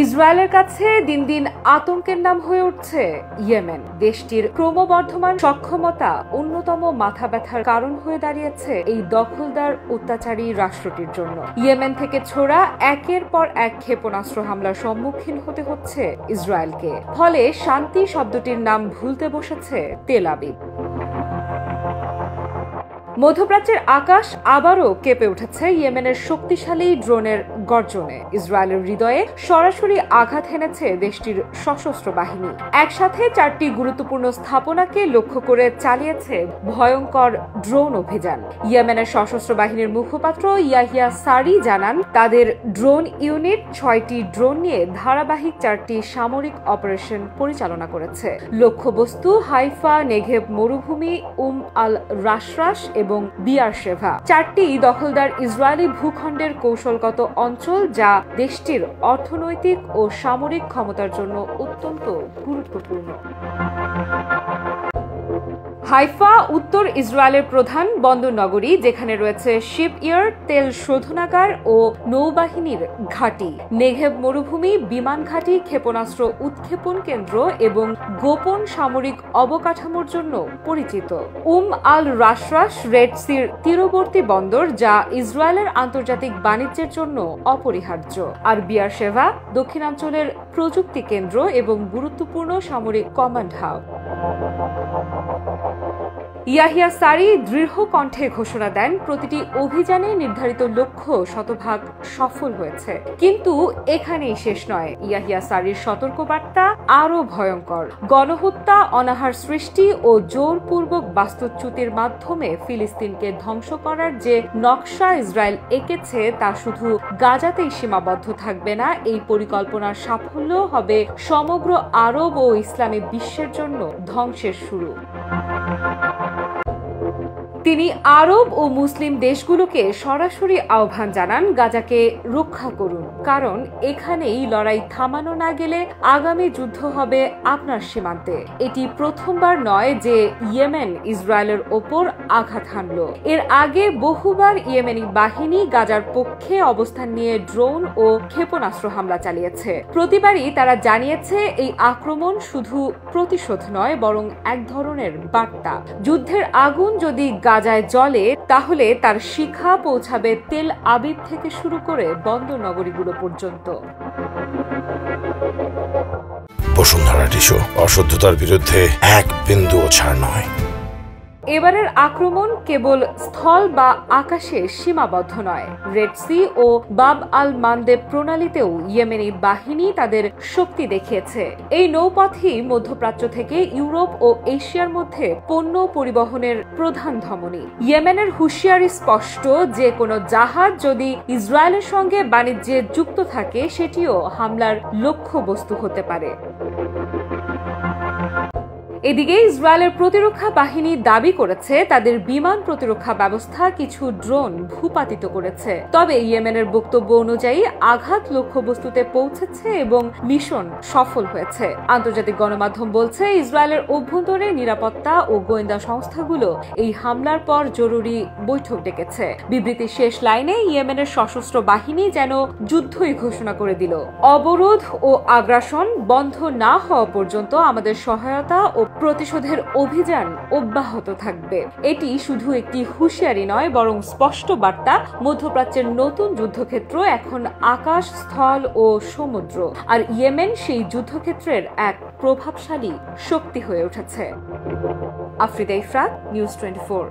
ইসরায়েলের কাছে দিন দিন আতঙ্কের নাম হয়ে উঠছে ইয়েমেন। দেশটির ক্রমবর্ধমান সক্ষমতা অন্যতম মাথা ব্যথার কারণ হয়ে দাঁড়িয়েছে এই দখলদার অত্যাচারী রাষ্ট্রটির জন্য। ইয়েমেন থেকে ছোড়া একের পর এক ক্ষেপণাস্ত্র হামলার সম্মুখীন হতে হচ্ছে ইসরায়েলকে। ফলে শান্তি শব্দটির নাম ভুলতে বসেছে তেল আবিব। মধ্যপ্রাচ্যের আকাশ আবারও কেঁপে উঠেছে ইয়েমেনের শক্তিশালী ড্রোনের গর্জনে। ইসরায়েলের হৃদয়ে সরাসরি আঘাত হেনেছে দেশটির সশস্ত্র বাহিনী। একসাথে 4টি গুরুত্বপূর্ণ স্থাপনাকে লক্ষ্য করে চালিয়েছে ভয়ঙ্কর ড্রোন অভিযান। ইয়েমেনের সশস্ত্র বাহিনীর মুখপাত্র ইয়াহিয়া সারি জানান, তাদের ড্রোন ইউনিট 6টি ড্রোন নিয়ে ধারাবাহিক 4টি সামরিক অপারেশন পরিচালনা করেছে। লক্ষ্যবস্তু হাইফা, নেঘেব মরুভূমি, আল রাশরাশ এবং বিয়ারশেভা, 4টি দখলদার ইসরায়েলি ভূখণ্ডের কৌশলগত অঞ্চল, যা দেশটির অর্থনৈতিক ও সামরিক ক্ষমতার জন্য অত্যন্ত গুরুত্বপূর্ণ। হাইফা উত্তর ইসরায়েলের প্রধান বন্দর নগরী, যেখানে রয়েছে শিপইয়ার্ড, তেল শোধনাগার ও নৌবাহিনীর ঘাঁটি। নেঘেব মরুভূমি বিমান ঘাঁটি, ক্ষেপণাস্ত্র উৎক্ষেপণ কেন্দ্র এবং গোপন সামরিক অবকাঠামোর জন্য পরিচিত। আল রাশরাশ রেড সির তীরবর্তী বন্দর, যা ইসরায়েলের আন্তর্জাতিক বাণিজ্যের জন্য অপরিহার্য। আর বিয়ারশেভা দক্ষিণাঞ্চলের প্রযুক্তি কেন্দ্র এবং গুরুত্বপূর্ণ সামরিক কমান্ড হাব। ইয়াহিয়া সারি দৃঢ় কণ্ঠে ঘোষণা দেন, প্রতিটি অভিযানে নির্ধারিত লক্ষ্য শতভাগ সফল হয়েছে। কিন্তু এখানেই শেষ নয়। ইয়াহিয়া সারির সতর্কবার্তা আরও ভয়ঙ্কর। গণহত্যা, অনাহার সৃষ্টি ও জোরপূর্বক বাস্তুচ্যুতির মাধ্যমে ফিলিস্তিনকে ধ্বংস করার যে নকশা ইসরায়েল এঁকেছে, তা শুধু গাজাতেই সীমাবদ্ধ থাকবে না। এই পরিকল্পনার সাফল্য হবে সমগ্র আরব ও ইসলামী বিশ্বের জন্য ধ্বংসের শুরু। তিনি আরব ও মুসলিম দেশগুলোকে সরাসরি আহ্বান জানান, গাজাকে রক্ষা করুন, কারণ এখানেই লড়াই থামানো না গেলে আগামী যুদ্ধ হবে আপনার সীমান্তে। এটি প্রথমবার নয় যে ইয়েমেন ইসরায়েলের ওপর আঘাত হানল। এর আগে বহুবার ইয়েমেনি বাহিনী গাজার পক্ষে অবস্থান নিয়ে ড্রোন ও ক্ষেপণাস্ত্র হামলা চালিয়েছে। প্রতিবারই তারা জানিয়েছে, এই আক্রমণ শুধু প্রতিশোধ নয়, বরং এক ধরনের বার্তা। যুদ্ধের আগুন যদি গাজায় জ্বলে, তাহলে তার শিখা পৌঁছাবে তেল আবিব থেকে শুরু করে বন্দর নগরীগুলো পর্যন্ত। বসুন্ধরা টিস্যু, অশুদ্ধতার বিরুদ্ধে এক বিন্দুও ছাড় নয়। এবারের আক্রমণ কেবল স্থল বা আকাশে সীমাবদ্ধ নয়। রেড সি ও বাব আল মানদেব প্রণালীতেও ইয়েমেনি বাহিনী তাদের শক্তি দেখিয়েছে। এই নৌপথই মধ্যপ্রাচ্য থেকে ইউরোপ ও এশিয়ার মধ্যে পণ্য পরিবহনের প্রধান ধমনী। ইয়েমেনের হুঁশিয়ারি স্পষ্ট, যে কোনো জাহাজ যদি ইসরায়েলের সঙ্গে বাণিজ্যে যুক্ত থাকে, সেটিও হামলার লক্ষ্যবস্তু হতে পারে। এদিকে ইসরায়েলের প্রতিরক্ষা বাহিনী দাবি করেছে, তাদের বিমান প্রতিরক্ষা ব্যবস্থা কিছু ড্রোন ভূপাতিত করেছে। তবে ইয়েমেনের বক্তব্য অনুযায়ী আঘাত লক্ষ্যবস্তুতে পৌঁছেছে এবং মিশন সফল হয়েছে। আন্তর্জাতিক গণমাধ্যম বলছে, ইসরায়েলের অভ্যন্তরে নিরাপত্তা ও গোয়েন্দা সংস্থাগুলো এই হামলার পর জরুরি বৈঠক ডেকেছে। বিবৃতির শেষ লাইনে ইয়েমেনের সশস্ত্র বাহিনী যেন যুদ্ধই ঘোষণা করে দিল। অবরোধ ও আগ্রাসন বন্ধ না হওয়া পর্যন্ত আমাদের সহায়তা ও প্রতিশোধের অভিযান অব্যাহত থাকবে। এটি শুধু একটি হুঁশিয়ারি নয়, বরং স্পষ্ট বার্তা। মধ্যপ্রাচ্যের নতুন যুদ্ধক্ষেত্র এখন আকাশ, স্থল ও সমুদ্র, আর ইয়েমেন সেই যুদ্ধক্ষেত্রের এক প্রভাবশালী শক্তি হয়ে উঠেছে। আফ্রিদা ইফরাত, নিউজ 24।